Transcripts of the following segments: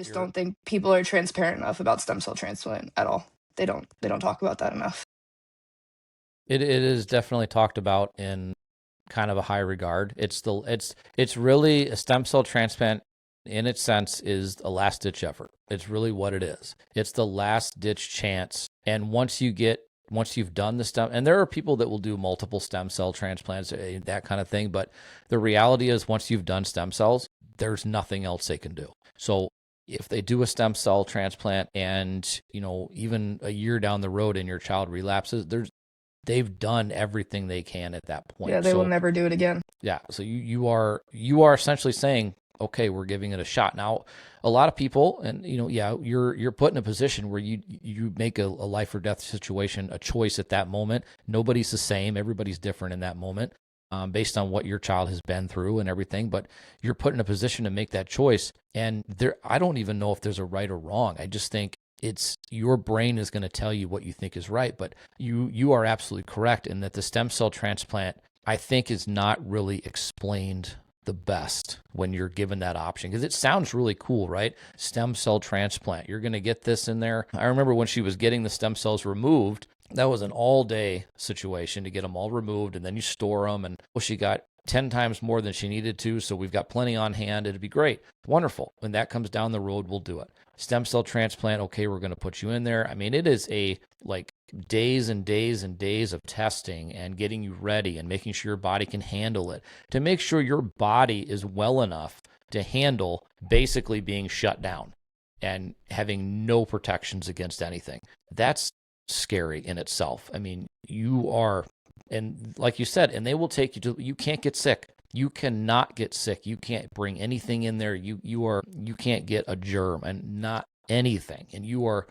just don't think people are transparent enough about stem cell transplant at all. They don't talk about that enough. It is definitely talked about in kind of a high regard. It's really a stem cell transplant in its sense is a last ditch effort. It's really what it is. It's the last ditch chance. And once you've done the stem, and there are people that will do multiple stem cell transplants, that kind of thing. But the reality is once you've done stem cells, there's nothing else they can do. So if they do a stem cell transplant and, even a year down the road and your child relapses, they've done everything they can at that point. Yeah, they will never do it again. Yeah. So you are essentially saying, okay, we're giving it a shot. Now, a lot of people, and you're put in a position where you make a life or death situation, a choice at that moment. Nobody's the same. Everybody's different in that moment, based on what your child has been through and everything. But you're put in a position to make that choice. And I don't even know if there's a right or wrong. I just think it's your brain is going to tell you what you think is right. But you are absolutely correct in that the stem cell transplant, I think, is not really explained the best when you're given that option, because it sounds really cool, right? Stem cell transplant. You're going to get this in there. I remember when she was getting the stem cells removed, that was an all-day situation to get them all removed, and then you store them. And she got 10 times more than she needed to, so we've got plenty on hand. It'd be great. Wonderful. When that comes down the road, we'll do it. Stem cell transplant, okay, we're going to put you in there. I mean, it is days and days and days of testing and getting you ready and making sure your body can handle it, to make sure your body is well enough to handle basically being shut down and having no protections against anything. That's scary in itself. I mean, and like you said, and they will take you you can't get sick. You cannot get sick. You can't bring anything in there. You can't get a germ and not anything. And you're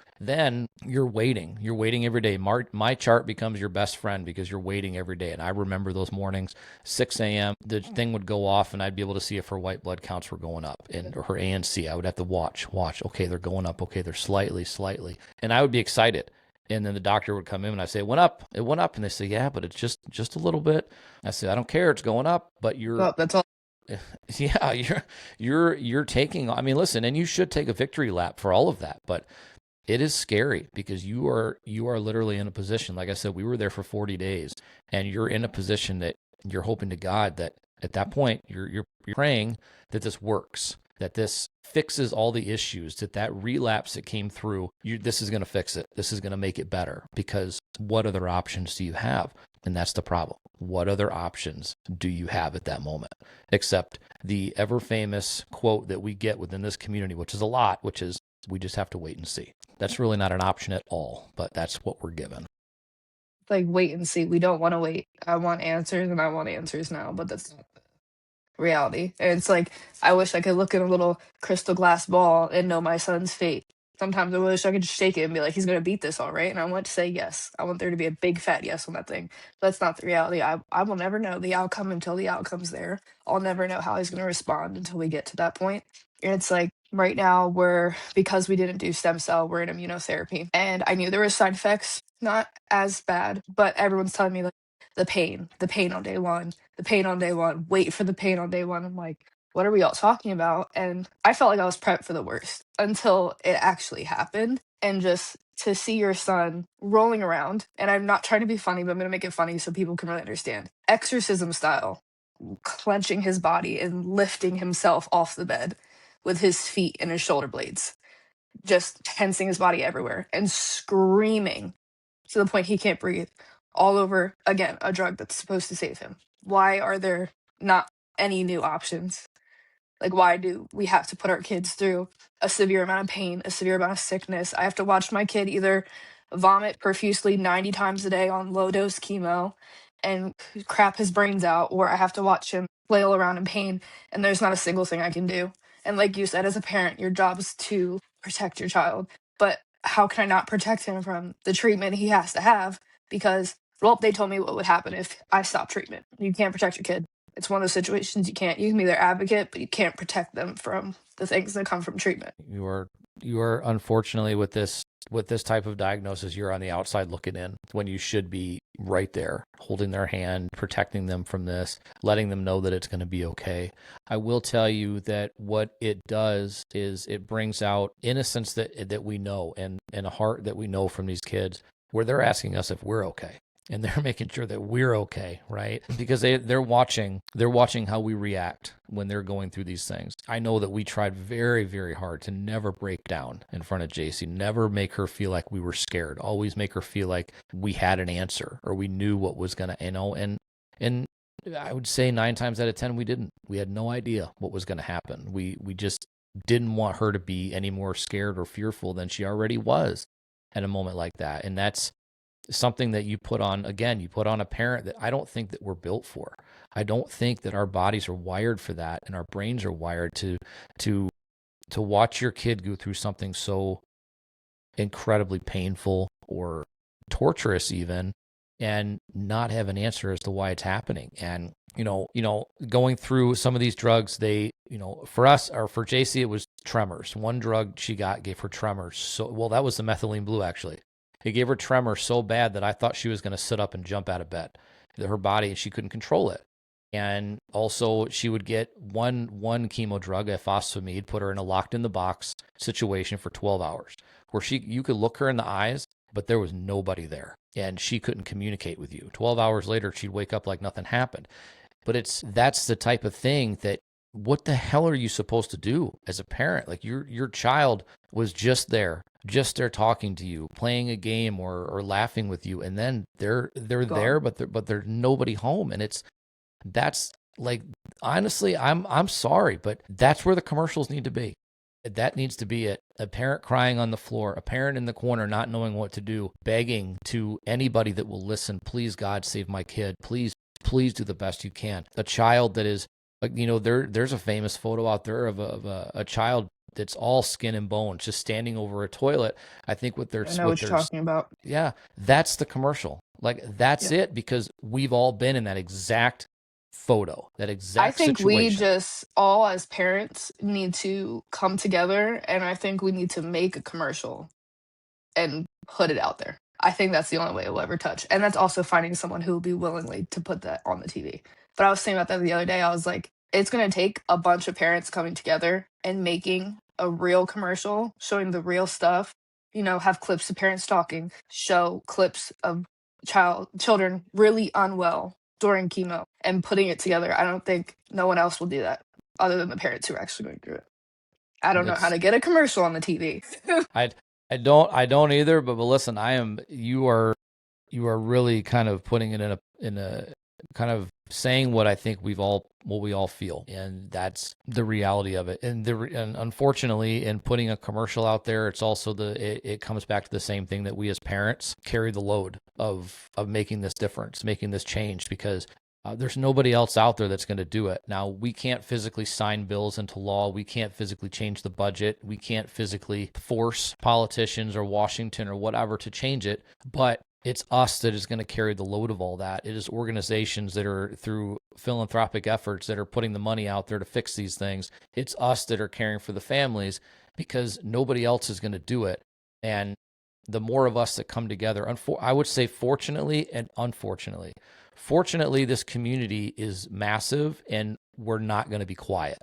waiting every day. My chart becomes your best friend because you're waiting every day. And I remember those mornings, 6 a.m., the thing would go off and I'd be able to see if her white blood counts were going up, and her ANC. I would have to watch. Okay, they're going up. Okay, they're slightly. And I would be excited. And then the doctor would come in and I say, it went up. And they say, yeah, but it's just a little bit. I say, I don't care. It's going up, but that's all. Yeah, you're taking, I mean, listen, and you should take a victory lap for all of that, but it is scary because you are literally in a position, like I said, we were there for 40 days, and you're in a position that you're hoping to God that at that point you're praying that this works, that this fixes all the issues, that relapse that came through, this is going to fix it. This is going to make it better, because what other options do you have? And that's the problem. What other options do you have at that moment? Except the ever famous quote that we get within this community, which is a lot, which is, we just have to wait and see. That's really not an option at all, but that's what we're given. Like, wait and see. We don't want to wait. I want answers, and I want answers now, but that's not reality. And it's like, I wish I could look in a little crystal glass ball and know my son's fate. Sometimes I wish I could just shake it and be like, he's going to beat this, all right? And I want to say yes. I want there to be a big fat yes on that thing. But that's not the reality. I will never know the outcome until the outcome's there. I'll never know how he's going to respond until we get to that point. And it's like, right now, because we didn't do stem cell, we're in immunotherapy. And I knew there were side effects, not as bad, but everyone's telling me, like, the pain on day one, wait for the pain on day one. I'm like, what are we all talking about? And I felt like I was prepped for the worst until it actually happened. And just to see your son rolling around, and I'm not trying to be funny, but I'm going to make it funny so people can really understand. Exorcism style, clenching his body and lifting himself off the bed with his feet and his shoulder blades, just tensing his body everywhere and screaming to the point he can't breathe, all over, again, a drug that's supposed to save him. Why are there not any new options? Like, why do we have to put our kids through a severe amount of pain, a severe amount of sickness? I have to watch my kid either vomit profusely 90 times a day on low-dose chemo and crap his brains out, or I have to watch him flail around in pain, and there's not a single thing I can do. And like you said, as a parent, your job is to protect your child. But how can I not protect him from the treatment he has to have? Because, well, they told me what would happen if I stopped treatment. You can't protect your kid. It's one of those situations you can't. You can be their advocate, but you can't protect them from the things that come from treatment. You are You are, unfortunately, with this type of diagnosis, you're on the outside looking in when you should be right there, holding their hand, protecting them from this, letting them know that it's going to be okay. I will tell you that what it does is it brings out innocence that we know, and a heart that we know from these kids, where they're asking us if we're okay. And they're making sure that we're okay, right? Because they're watching how we react when they're going through these things. I know that we tried very, very hard to never break down in front of JC, never make her feel like we were scared, always make her feel like we had an answer or we knew what was gonna, and I would say 9 times out of 10 we didn't. We had no idea what was gonna happen. We just didn't want her to be any more scared or fearful than she already was at a moment like that. And that's something that you put on a parent that I don't think that we're built for. I don't think that our bodies are wired for that, and our brains are wired to watch your kid go through something so incredibly painful or torturous even, and not have an answer as to why it's happening. And going through some of these drugs, they, for us, or for JC, it was tremors. One drug she gave her tremors. That was the methylene blue, actually. It gave her tremors so bad that I thought she was going to sit up and jump out of bed. Her body, she couldn't control it. And also, she would get one chemo drug, a phosphamide, put her in a locked in the box situation for 12 hours, where you could look her in the eyes, but there was nobody there, and she couldn't communicate with you. 12 hours later, she'd wake up like nothing happened. But that's the type of thing that, what the hell are you supposed to do as a parent? Like, your child was just there talking to you, playing a game or laughing with you, and then they're there, but there's nobody home. And that's like, honestly, I'm sorry, but that's where the commercials need to be. That needs to be it. A parent crying on the floor, a parent in the corner not knowing what to do, begging to anybody that will listen, please, God, save my kid. Please do the best you can. A child that is, there's a famous photo out there of a child that's all skin and bones, just standing over a toilet. I think I know what you're talking about. Yeah, that's the commercial. Like, that's it, because we've all been in that exact photo, that exact I think situation. we just all as parents need to come together, and I think we need to make a commercial and put it out there. I think that's the only way it will ever touch. And that's also finding someone who will be willingly to put that on the TV. But I was thinking about that the other day. I was like, it's going to take a bunch of parents coming together and making a real commercial, showing the real stuff, have clips of parents talking, show clips of children really unwell during chemo, and putting it together. I don't think no one else will do that other than the parents who are actually going through it. I don't know how to get a commercial on the TV. I don't either, but listen, you are really kind of putting it in a kind of saying what I think we all feel, and that's the reality of it. And unfortunately, in putting a commercial out there, it's also it comes back to the same thing, that we as parents carry the load of making this difference, making this change, because there's nobody else out there that's going to do it. Now, we can't physically sign bills into law. We can't physically change the budget. We can't physically force politicians or Washington or whatever to change it, but it's us that is going to carry the load of all that. It is organizations that are, through philanthropic efforts, that are putting the money out there to fix these things. It's us that are caring for the families, because nobody else is going to do it. And the more of us that come together, I would say fortunately and unfortunately. Fortunately, this community is massive, and we're not going to be quiet.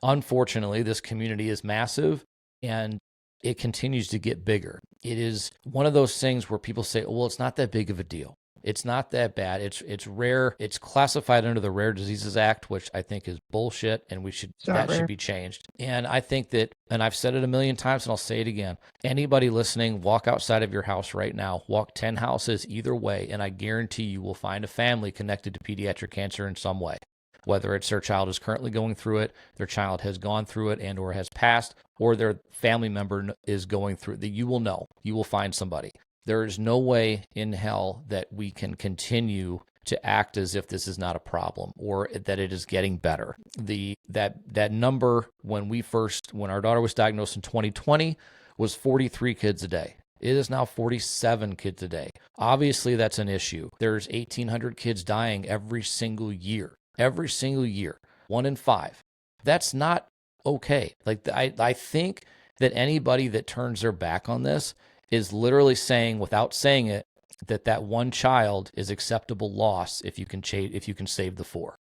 Unfortunately, this community is massive, and it continues to get bigger. It is one of those things where people say, well, it's not that big of a deal. It's not that bad. It's rare. It's classified under the Rare Diseases Act, which I think is bullshit, and that should be changed. And I think that, and I've said it a million times, and I'll say it again, anybody listening, walk outside of your house right now, walk 10 houses either way, and I guarantee you will find a family connected to pediatric cancer in some way. Whether it's their child is currently going through it, their child has gone through it and or has passed, or their family member is going through it, that you will know. You will find somebody. There is no way in hell that we can continue to act as if this is not a problem, or that it is getting better. That number when our daughter was diagnosed in 2020 was 43 kids a day. It is now 47 kids a day. Obviously, that's an issue. There's 1,800 kids dying every single year. Every single year, 1 in 5. That's not okay. Like, I think that anybody that turns their back on this is literally saying, without saying it, that one child is acceptable loss if you can save the four.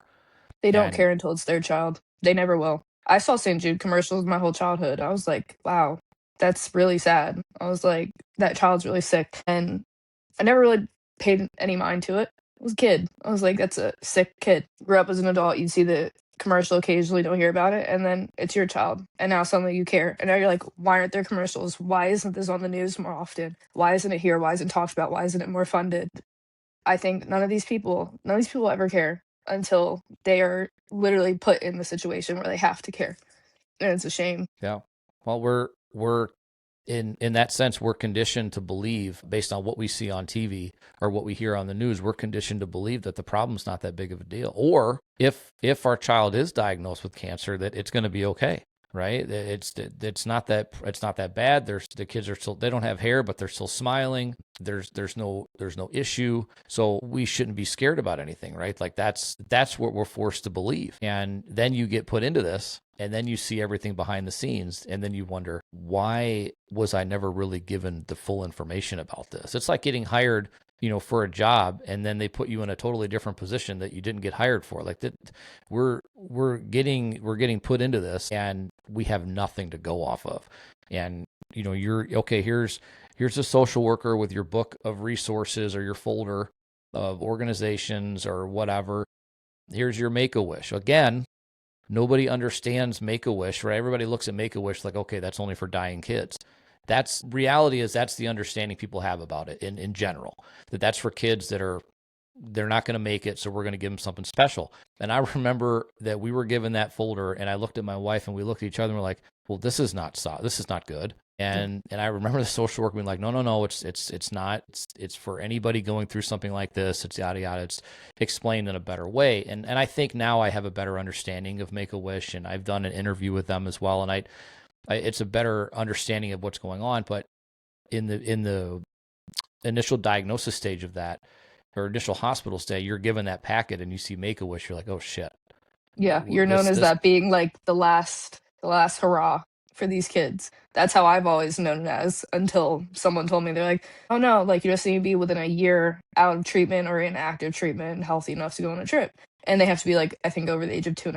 They don't And care until it's their child. They never will. I saw St. Jude commercials my whole childhood. I was like, wow, that's really sad. I was like, that child's really sick. And I never really paid any mind to it. I was a kid. I was like, that's a sick kid. Grew up as an adult. You see the commercial occasionally, don't hear about it. And then it's your child. And now suddenly you care. And now you're like, why aren't there commercials? Why isn't this on the news more often? Why isn't it here? Why isn't it talked about? Why isn't it more funded? I think none of these people ever care until they are literally put in the situation where they have to care. And it's a shame. yeah, well, we're in that sense, we're conditioned to believe, based on what we see on TV or what we hear on the news, we're conditioned to believe that the problem's not that big of a deal. Or if our child is diagnosed with cancer, that it's going to be okay, right? It's not that bad. The kids are still, they don't have hair, but they're still smiling. There's no issue. So we shouldn't be scared about anything, right? Like that's what we're forced to believe. And then you get put into this, and then you see everything behind the scenes, and then you wonder, why was I never really given the full information about this? It's like getting hired, for a job, and then they put you in a totally different position that you didn't get hired for. Like that, we're getting put into this, and we have nothing to go off of. And you're okay. Here's a social worker with your book of resources or your folder of organizations or whatever. Here's your Make-A-Wish. Again, nobody understands Make-A-Wish, right? Everybody looks at Make-A-Wish like, okay, that's only for dying kids. That's the understanding people have about it in general, that's for kids they're not going to make it, so we're going to give them something special. And I remember that we were given that folder, and I looked at my wife, and we looked at each other, and we're like, well, this is not good. And I remember the social worker being like, no, it's not. It's for anybody going through something like this. It's yada yada. It's explained in a better way. And I think now I have a better understanding of Make-A-Wish, and I've done an interview with them as well, and I it's a better understanding of what's going on. But in the initial diagnosis stage of that, or initial hospital stay, you're given that packet and you see Make-A-Wish, you're like, oh shit. Yeah, you're known as that being like the last hurrah for these kids. That's how I've always known it as, until someone told me, they're like, oh no, like you just need to be within a year out of treatment or in active treatment and healthy enough to go on a trip. And they have to be like, I think over the age of 2.5.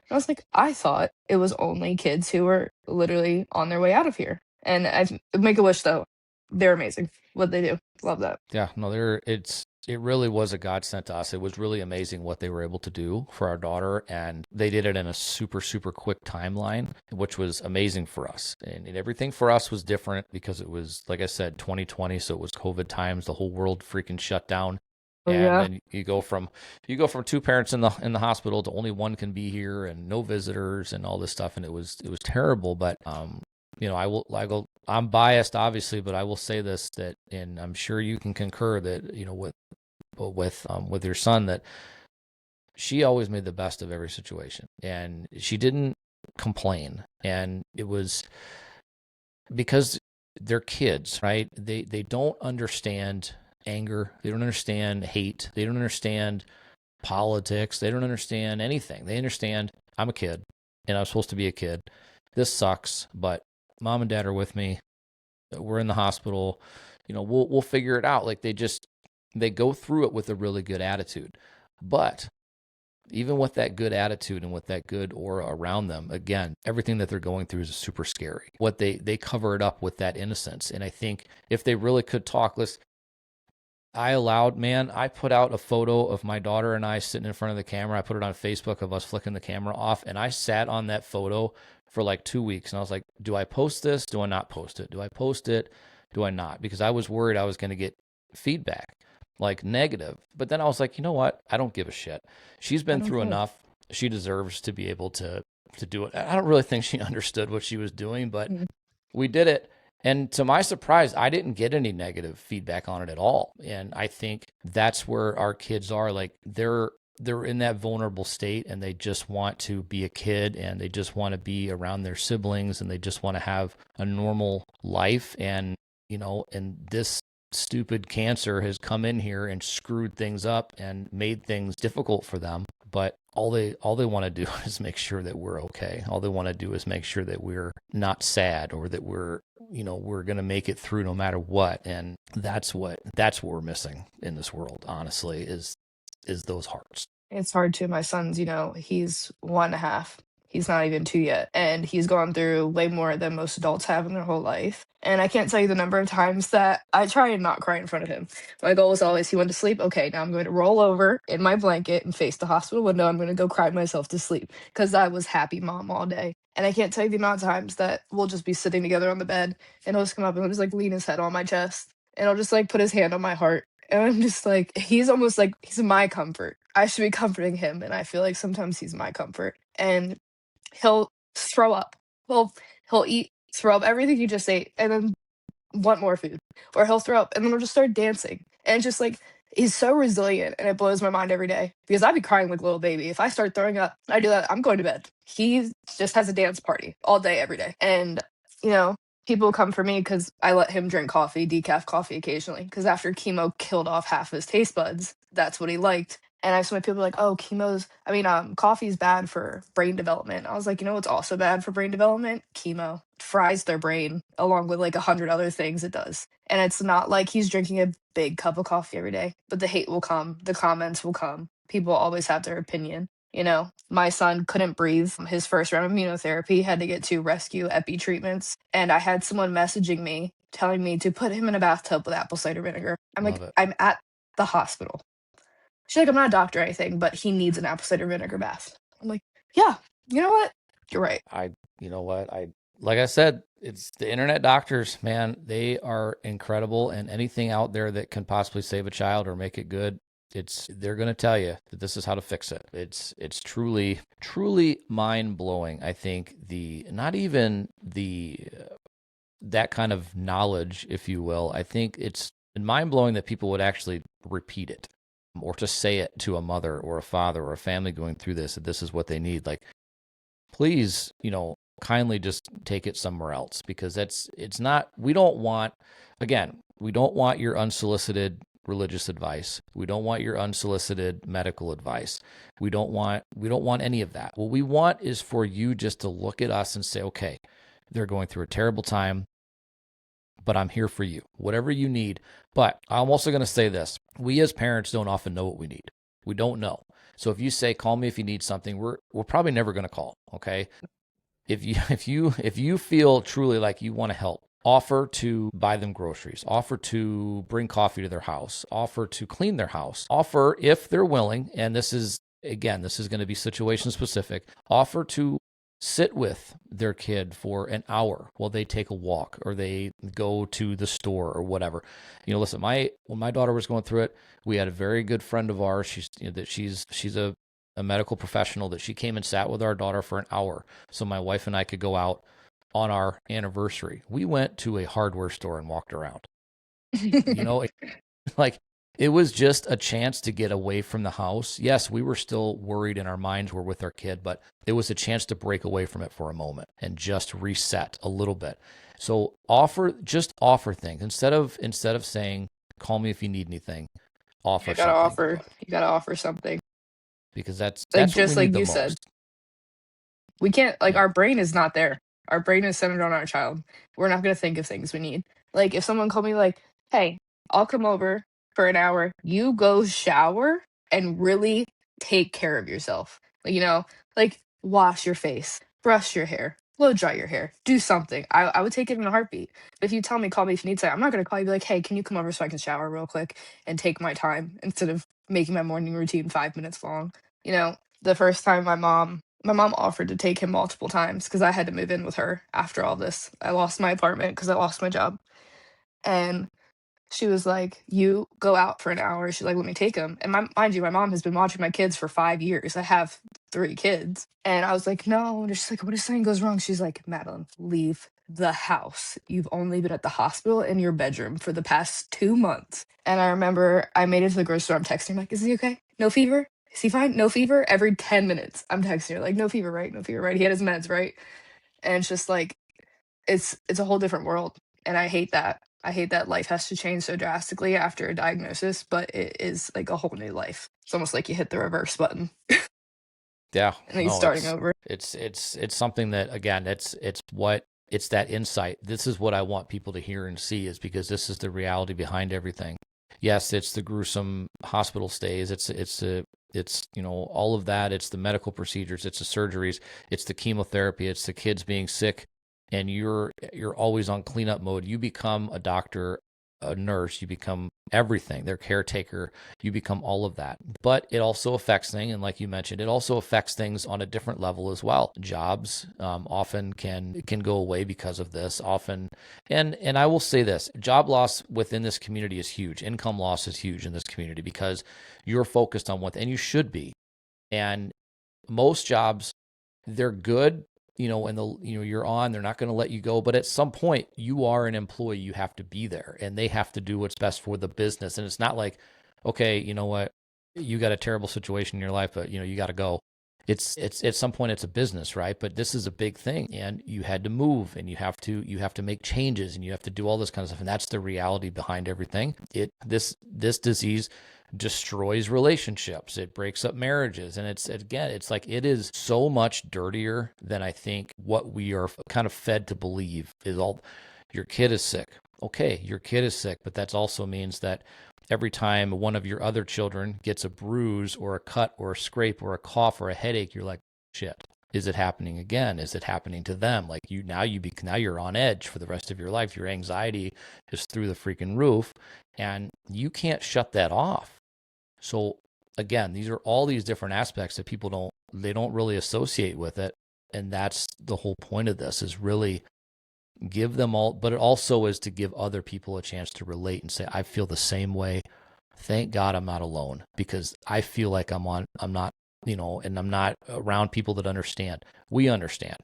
And I was like, I thought it was only kids who were literally on their way out of here. And Make-A-Wish, though, they're amazing. What they do. Love that. Yeah, no, it really was a godsend to us. It was really amazing what they were able to do for our daughter, and they did it in a super, super quick timeline, which was amazing for us. And everything for us was different because it was, like I said, 2020, so it was COVID times. The whole world freaking shut down. Oh, and yeah. then you go from two parents in the hospital to only one can be here and no visitors and all this stuff, and it was terrible. But I'm biased, obviously, but I will say this, that, and I'm sure you can concur that, with your son, that she always made the best of every situation, and she didn't complain. And it was because they're kids, right? They don't understand anger. They don't understand hate. They don't understand politics. They don't understand anything. They understand, I'm a kid and I'm supposed to be a kid. This sucks, but mom and dad are with me. We're in the hospital. We'll figure it out. Like they go through it with a really good attitude. But even with that good attitude and with that good aura around them, again, everything that they're going through is super scary. What they cover it up with that innocence. And I think if they really could talk, I put out a photo of my daughter and I sitting in front of the camera. I put it on Facebook of us flicking the camera off, and I sat on that photo for like 2 weeks. And I was like, do I post this? Do I not post it? Do I post it? Do I not? Because I was worried I was going to get feedback, like negative. But then I was like, you know what? I don't give a shit. She's been through enough. She deserves to be able to do it. I don't really think she understood what she was doing, but we did it. And to my surprise, I didn't get any negative feedback on it at all. And I think that's where our kids are. Like they're in that vulnerable state, and they just want to be a kid, and they just want to be around their siblings, and they just want to have a normal life. And, and this stupid cancer has come in here and screwed things up and made things difficult for them. But all they want to do is make sure that we're okay. All they want to do is make sure that we're not sad, or that we're going to make it through no matter what. And that's what we're missing in this world, honestly, is those hearts. It's hard too. My son's, he's 1.5. He's not even 2 yet, and he's gone through way more than most adults have in their whole life. And I can't tell you the number of times that I try and not cry in front of him. My goal was always, he went to sleep. Okay, now I'm going to roll over in my blanket and face the hospital window. I'm going to go cry myself to sleep because I was happy mom all day. And I can't tell you the amount of times that we'll just be sitting together on the bed, and he'll just come up and he'll just like lean his head on my chest, and he'll just like put his hand on my heart. And I'm just like, he's almost like he's my comfort. I should be comforting him, and I feel like sometimes he's my comfort. And he'll throw up. He'll eat, throw up everything you just ate, and then want more food. Or he'll throw up, and then he'll just start dancing. And just like, he's so resilient, and it blows my mind every day. Because I'd be crying like a little baby. If I start throwing up, I do that, I'm going to bed. He just has a dance party all day, every day. And, you know, people come for me because I let him drink coffee, decaf coffee occasionally. Because after chemo killed off half his taste buds, that's what he liked. And I saw my people like, oh, coffee's bad for brain development. I was like, you know what's also bad for brain development? Chemo fries their brain along with like 100 other things it does. And it's not like he's drinking a big cup of coffee every day, but the hate will come, the comments will come. People always have their opinion. My son couldn't breathe. His first round of immunotherapy had to get 2 rescue epi treatments. And I had someone messaging me telling me to put him in a bathtub with apple cider vinegar. I'm Love like, it. I'm at the hospital. She's like, I'm not a doctor or anything, but he needs an apple cider vinegar bath. I'm like, yeah, you know what? You're right. You know what? Like I said, it's the internet doctors, man. They are incredible, and anything out there that can possibly save a child or make it good, they're going to tell you that this is how to fix it. It's truly mind blowing. I think not even that kind of knowledge, if you will. I think it's mind blowing that people would actually repeat it, or to say it to a mother or a father or a family going through this, that this is what they need. Like, please, kindly just take it somewhere else, because it's not, we don't want your unsolicited religious advice. We don't want your unsolicited medical advice. We don't want any of that. What we want is for you just to look at us and say, okay, they're going through a terrible time, but I'm here for you, whatever you need. But I'm also going to say this. We as parents don't often know what we need. We don't know. So if you say, call me if you need something, we're probably never going to call. Okay. If you feel truly like you want to help, offer to buy them groceries, offer to bring coffee to their house, offer to clean their house, offer, if they're willing, and this is going to be situation specific, offer to sit with their kid for an hour while they take a walk or they go to the store or whatever. Listen, when my daughter was going through it, we had a very good friend of ours. She's a medical professional, that she came and sat with our daughter for an hour so my wife and I could go out on our anniversary. We went to a hardware store and walked around. Like, it was just a chance to get away from the house. Yes, we were still worried and our minds were with our kid, but it was a chance to break away from it for a moment and just reset a little bit. So offer things instead of saying, call me if you need anything. Offer something. You gotta offer something. Because that's Like, what we just need like the you most. said, we can't, like, Yeah. our brain is not there. Our brain is centered on our child. We're not going to think of things we need. Like, if someone called me like, hey, I'll come over for an hour, you go shower and really take care of yourself. Like wash your face, brush your hair, blow dry your hair, do something. I would take it in a heartbeat. But if you tell me, call me if you need something, I'm not going to call you, be like, hey, can you come over so I can shower real quick and take my time instead of making my morning routine 5 minutes long. The first time my mom offered to take him multiple times because I had to move in with her after all this. I lost my apartment because I lost my job. And she was like, you go out for an hour. She's like, let me take him. And mind you, my mom has been watching my kids for 5 years. I have 3 kids. And I was like, no. And she's like, what if something goes wrong? She's like, Madeline, leave the house. You've only been at the hospital in your bedroom for the past 2 months. And I remember I made it to the grocery store. I'm texting him like, is he okay? No fever? Is he fine? No fever? Every 10 minutes, I'm texting her like, no fever, right? No fever, right? He had his meds, right? And it's just like, it's a whole different world. And I hate that. I hate that life has to change so drastically after a diagnosis, but it is like a whole new life. It's almost like you hit the reverse button. Yeah, and he's no, starting over. it's something that, again, it's that insight. This is what I want people to hear and see, is because this is the reality behind everything. Yes, it's the gruesome hospital stays. It's all of that. It's the medical procedures. It's the surgeries. It's the chemotherapy. It's the kids being sick, and you're always on cleanup mode. You become a doctor, a nurse. You become everything. Their caretaker. You become all of that. But it also affects things, and like you mentioned, it also affects things on a different level as well. Jobs often can go away because of this. Often, and I will say this: job loss within this community is huge. Income loss is huge in this community because you're focused on and you should be. And most jobs, they're good, and you're on, they're not going to let you go. But at some point, you are an employee. You have to be there, and they have to do what's best for the business. And it's not like, okay, you know what, you got a terrible situation in your life, but you got to go. It's at some point it's a business, right? But this is a big thing, and you had to move, and you have to make changes, and you have to do all this kind of stuff, and that's the reality behind everything. This disease destroys relationships. It breaks up marriages. And it's like, it is so much dirtier than I think what we are kind of fed to believe is all. Your kid is sick. Okay, your kid is sick, but that also means that every time one of your other children gets a bruise or a cut or a scrape or a cough or a headache, you're like, shit. Is it happening again? Is it happening to them? Like now you're on edge for the rest of your life. Your anxiety is through the freaking roof, and you can't shut that off. So again, these are all these different aspects that people don't really associate with it. And that's the whole point of this, is really give them all, but it also is to give other people a chance to relate and say, I feel the same way. Thank God I'm not alone, because I feel like I'm not, and I'm not around people that understand. We understand,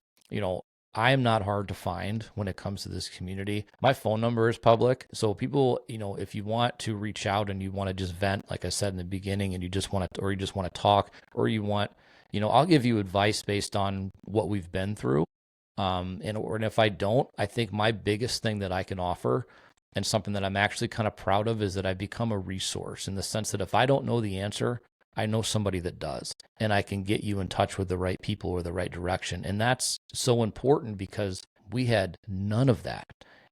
I am not hard to find when it comes to this community. My phone number is public. So people, if you want to reach out and you want to just vent, like I said in the beginning, and you just want to talk, or you want, I'll give you advice based on what we've been through. And if I don't, I think my biggest thing that I can offer, and something that I'm actually kind of proud of, is that I become a resource, in the sense that if I don't know the answer, I know somebody that does, and I can get you in touch with the right people or the right direction. And that's so important, because we had none of that.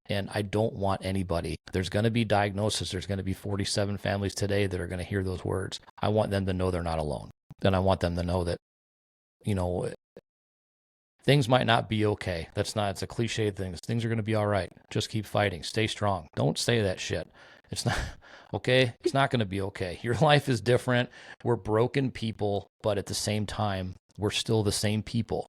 And I don't want anybody. There's going to be diagnosis. There's going to be 47 families today that are going to hear those words. I want them to know they're not alone. And I want them to know that, things might not be okay. It's a cliche thing. Things are going to be all right. Just keep fighting. Stay strong. Don't say that shit. It's not okay. It's not going to be okay. Your life is different. We're broken people, but at the same time, we're still the same people.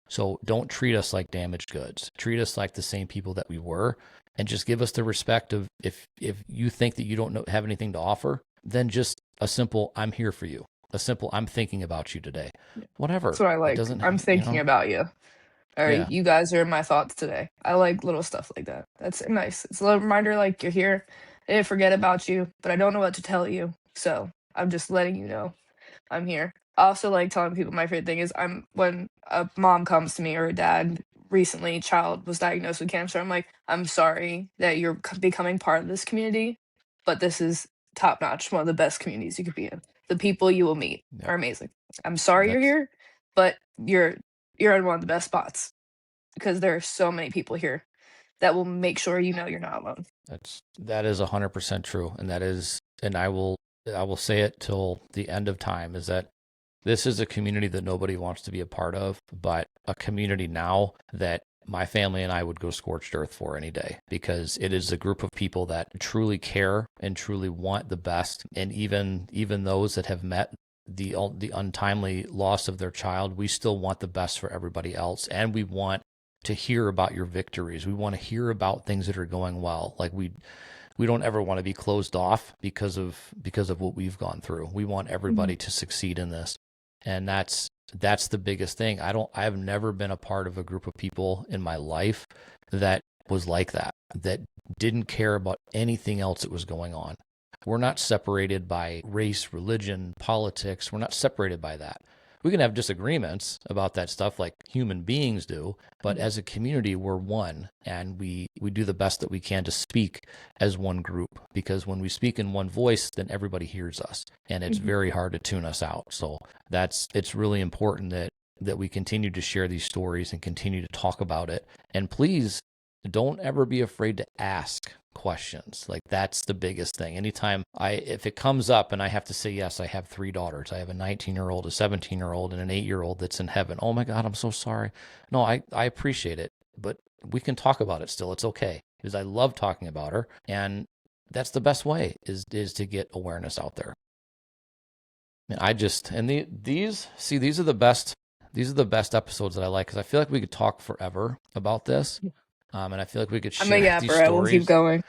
So don't treat us like damaged goods. Treat us like the same people that we were, and just give us the respect of, if you think that you don't have anything to offer, then just a simple, I'm here for you. A simple, I'm thinking about you today. Whatever. That's what I It like. doesn't, I'm thinking about you. All right, yeah. you guys are in my thoughts today. I like little stuff like that. That's nice. It's a little reminder, like, you're here. I didn't forget about you, but I don't know what to tell you. So I'm just letting you know I'm here. I also like telling people, my favorite thing is, when a mom comes to me, or a dad, recently child was diagnosed with cancer, I'm like, I'm sorry that you're becoming part of this community, but this is top notch, one of the best communities you could be in. The people you will meet Yep. are amazing. I'm sorry you're That's here, but you're in one of the best spots, because there are so many people here that will make sure you're not alone. that is 100% true, and I will say it till the end of time, is that this is a community that nobody wants to be a part of, but a community now that my family and I would go scorched earth for any day, because it is a group of people that truly care and truly want the best. And even those that have met the untimely loss of their child, we still want the best for everybody else, and we want to hear about your victories. We want to hear about things that are going well. Like we don't ever want to be closed off because of what we've gone through. We want everybody to succeed in this. And that's the biggest thing. I've never been a part of a group of people in my life that was like that didn't care about anything else that was going on. We're not separated by race, religion, politics. We're not separated by that. we can have disagreements about that stuff like human beings do, but as a community, we're one, and we do the best that we can to speak as one group, because when we speak in one voice, then everybody hears us, and it's very hard to tune us out. So it's really important that we continue to share these stories and continue to talk about it. And please don't ever be afraid to ask questions. Like, that's the biggest thing. Anytime if it comes up and I have to say, yes, I have 3 daughters. I have a 19-year-old, a 17-year-old, and an 8-year-old that's in heaven. Oh my God, I'm so sorry. No, I appreciate it, but we can talk about it still. It's okay, because I love talking about her. And that's the best way is to get awareness out there. And these are the best episodes that I like, because I feel like we could talk forever about this. And I feel like we could share I'm a yapper. these stories. I will keep going.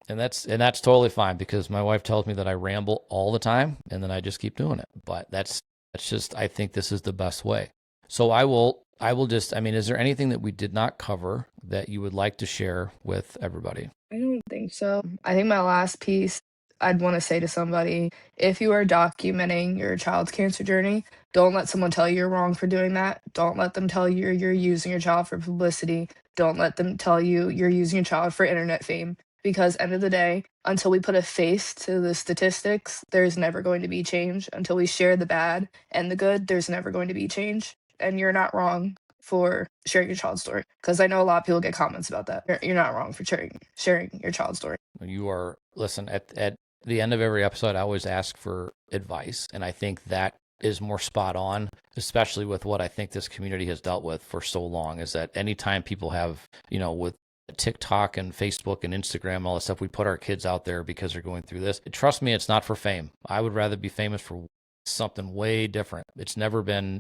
And that's totally fine, because my wife tells me that I ramble all the time, and then I just keep doing it. But that's just, I think this is the best way. So I will just, is there anything that we did not cover that you would like to share with everybody? I don't think so. I think my last piece I'd want to say to somebody, if you are documenting your child's cancer journey, don't let someone tell you you're wrong for doing that. Don't let them tell you you're using your child for publicity. Don't let them tell you you're using your child for internet fame. Because end of the day, until we put a face to the statistics, there's never going to be change. Until we share the bad and the good, there's never going to be change. And you're not wrong for sharing your child's story, because I know a lot of people get comments about that. You're not wrong for sharing your child's story. You are, listen, at the end of every episode, I always ask for advice, and I think that is more spot on, especially with what I think this community has dealt with for so long, is that anytime people have, with TikTok and Facebook and Instagram, all that stuff, we put our kids out there because they're going through this. Trust me, it's not for fame. I would rather be famous for something way different. It's never been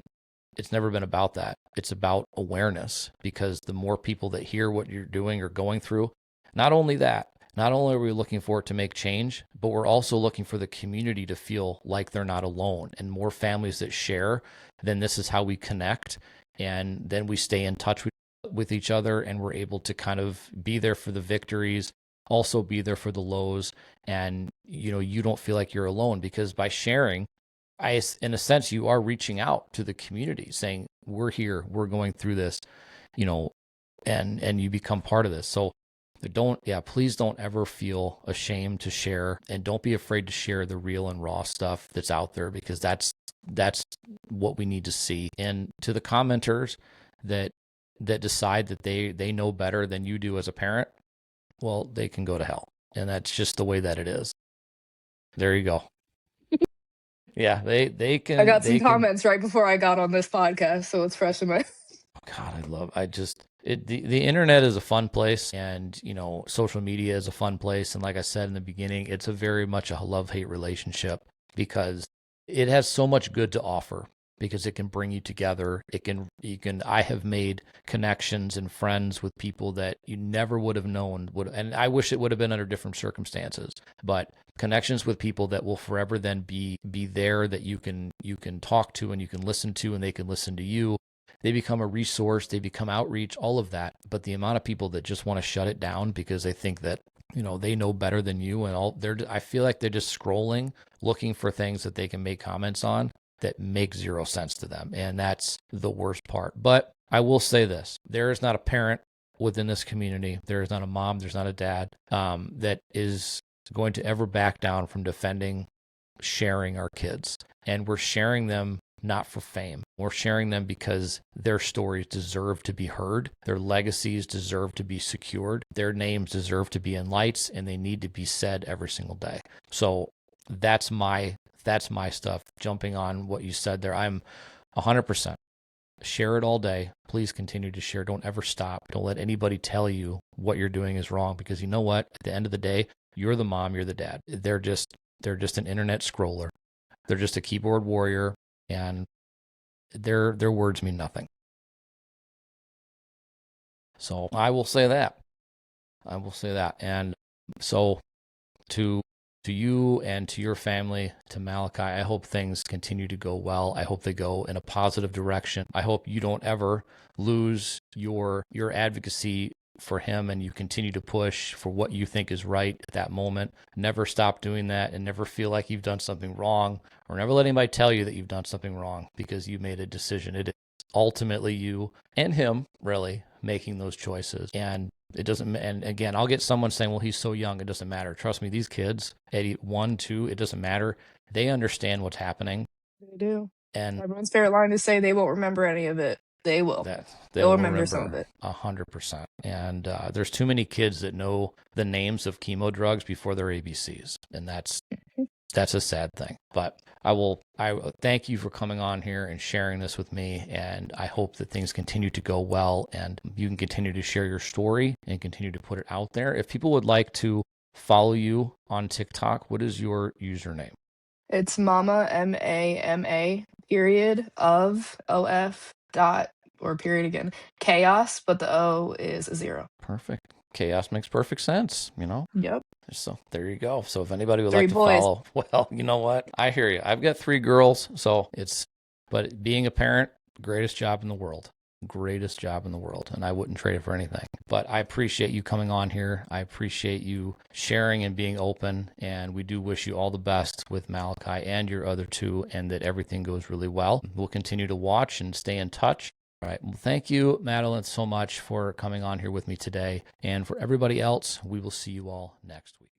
about that. It's about awareness, because the more people that hear what you're doing or going through, not only are we looking for it to make change, but we're also looking for the community to feel like they're not alone, and more families that share, then this is how we connect. And then we stay in touch with each other, and we're able to kind of be there for the victories, also be there for the lows. And, you don't feel like you're alone, because by sharing, in a sense, you are reaching out to the community saying, we're here, we're going through this, and you become part of this. So please don't ever feel ashamed to share, and don't be afraid to share the real and raw stuff that's out there, because that's what we need to see. And to the commenters that decide that they know better than you do as a parent, well, they can go to hell. And that's just the way that it is. There you go. Yeah, they can. I got some comments right before I got on this podcast, so it's fresh in my. God, the internet is a fun place, and social media is a fun place. And like I said in the beginning, it's a very much a love-hate relationship, because it has so much good to offer, because it can bring you together. I have made connections and friends with people that you never would have known and I wish it would have been under different circumstances, but connections with people that will forever then be there, that you can talk to and you can listen to, and they can listen to you. They become a resource, they become outreach, all of that. But the amount of people that just want to shut it down because they think that, they know better than you, and I feel like they're just scrolling, looking for things that they can make comments on that make zero sense to them. And that's the worst part. But I will say this, there is not a parent within this community, there is not a mom, there's not a dad, that is going to ever back down from defending sharing our kids. And we're sharing them not for fame. We're sharing them because their stories deserve to be heard. Their legacies deserve to be secured. Their names deserve to be in lights, and they need to be said every single day. So that's my stuff. Jumping on what you said there, I'm 100%. Share it all day. Please continue to share. Don't ever stop. Don't let anybody tell you what you're doing is wrong, because you know what? At the end of the day, you're the mom, you're the dad. They're just an internet scroller. They're just a keyboard warrior, and their words mean nothing. So I will say that. And so to you and to your family, to Malachi, I hope things continue to go well. I hope they go in a positive direction. I hope you don't ever lose your advocacy for him and you continue to push for what you think is right at that moment. Never stop doing that and never feel like you've done something wrong, or never let anybody tell you that you've done something wrong because you made a decision. It is ultimately you and him really making those choices. And it doesn't, and again, I'll get someone saying, well, he's so young, it doesn't matter. Trust me, these kids at 1, 2, it doesn't matter. They understand what's happening. They do. And Everyone's favorite line is say they won't remember any of it. They will. that They'll they'll remember some of remember it. 100%. And there's too many kids that know the names of chemo drugs before their ABCs. And that's a sad thing. But I thank you for coming on here and sharing this with me. And I hope that things continue to go well and you can continue to share your story and continue to put it out there. If people would like to follow you on TikTok, what is your username? It's mama, MAMA, period, of dot, or period again, chaos, but the O is a 0. Perfect. Chaos makes perfect sense, Yep. So there you go. So if anybody would 3 like to boys. follow, well, you know what? I hear you. I've got 3 girls, but being a parent, greatest job in the world. Greatest job in the world. And I wouldn't trade it for anything. But I appreciate you coming on here. I appreciate you sharing and being open. And we do wish you all the best with Malachi and your other 2, and that everything goes really well. We'll continue to watch and stay in touch. All right. Well, thank you, Madeline, so much for coming on here with me today. And for everybody else, we will see you all next week.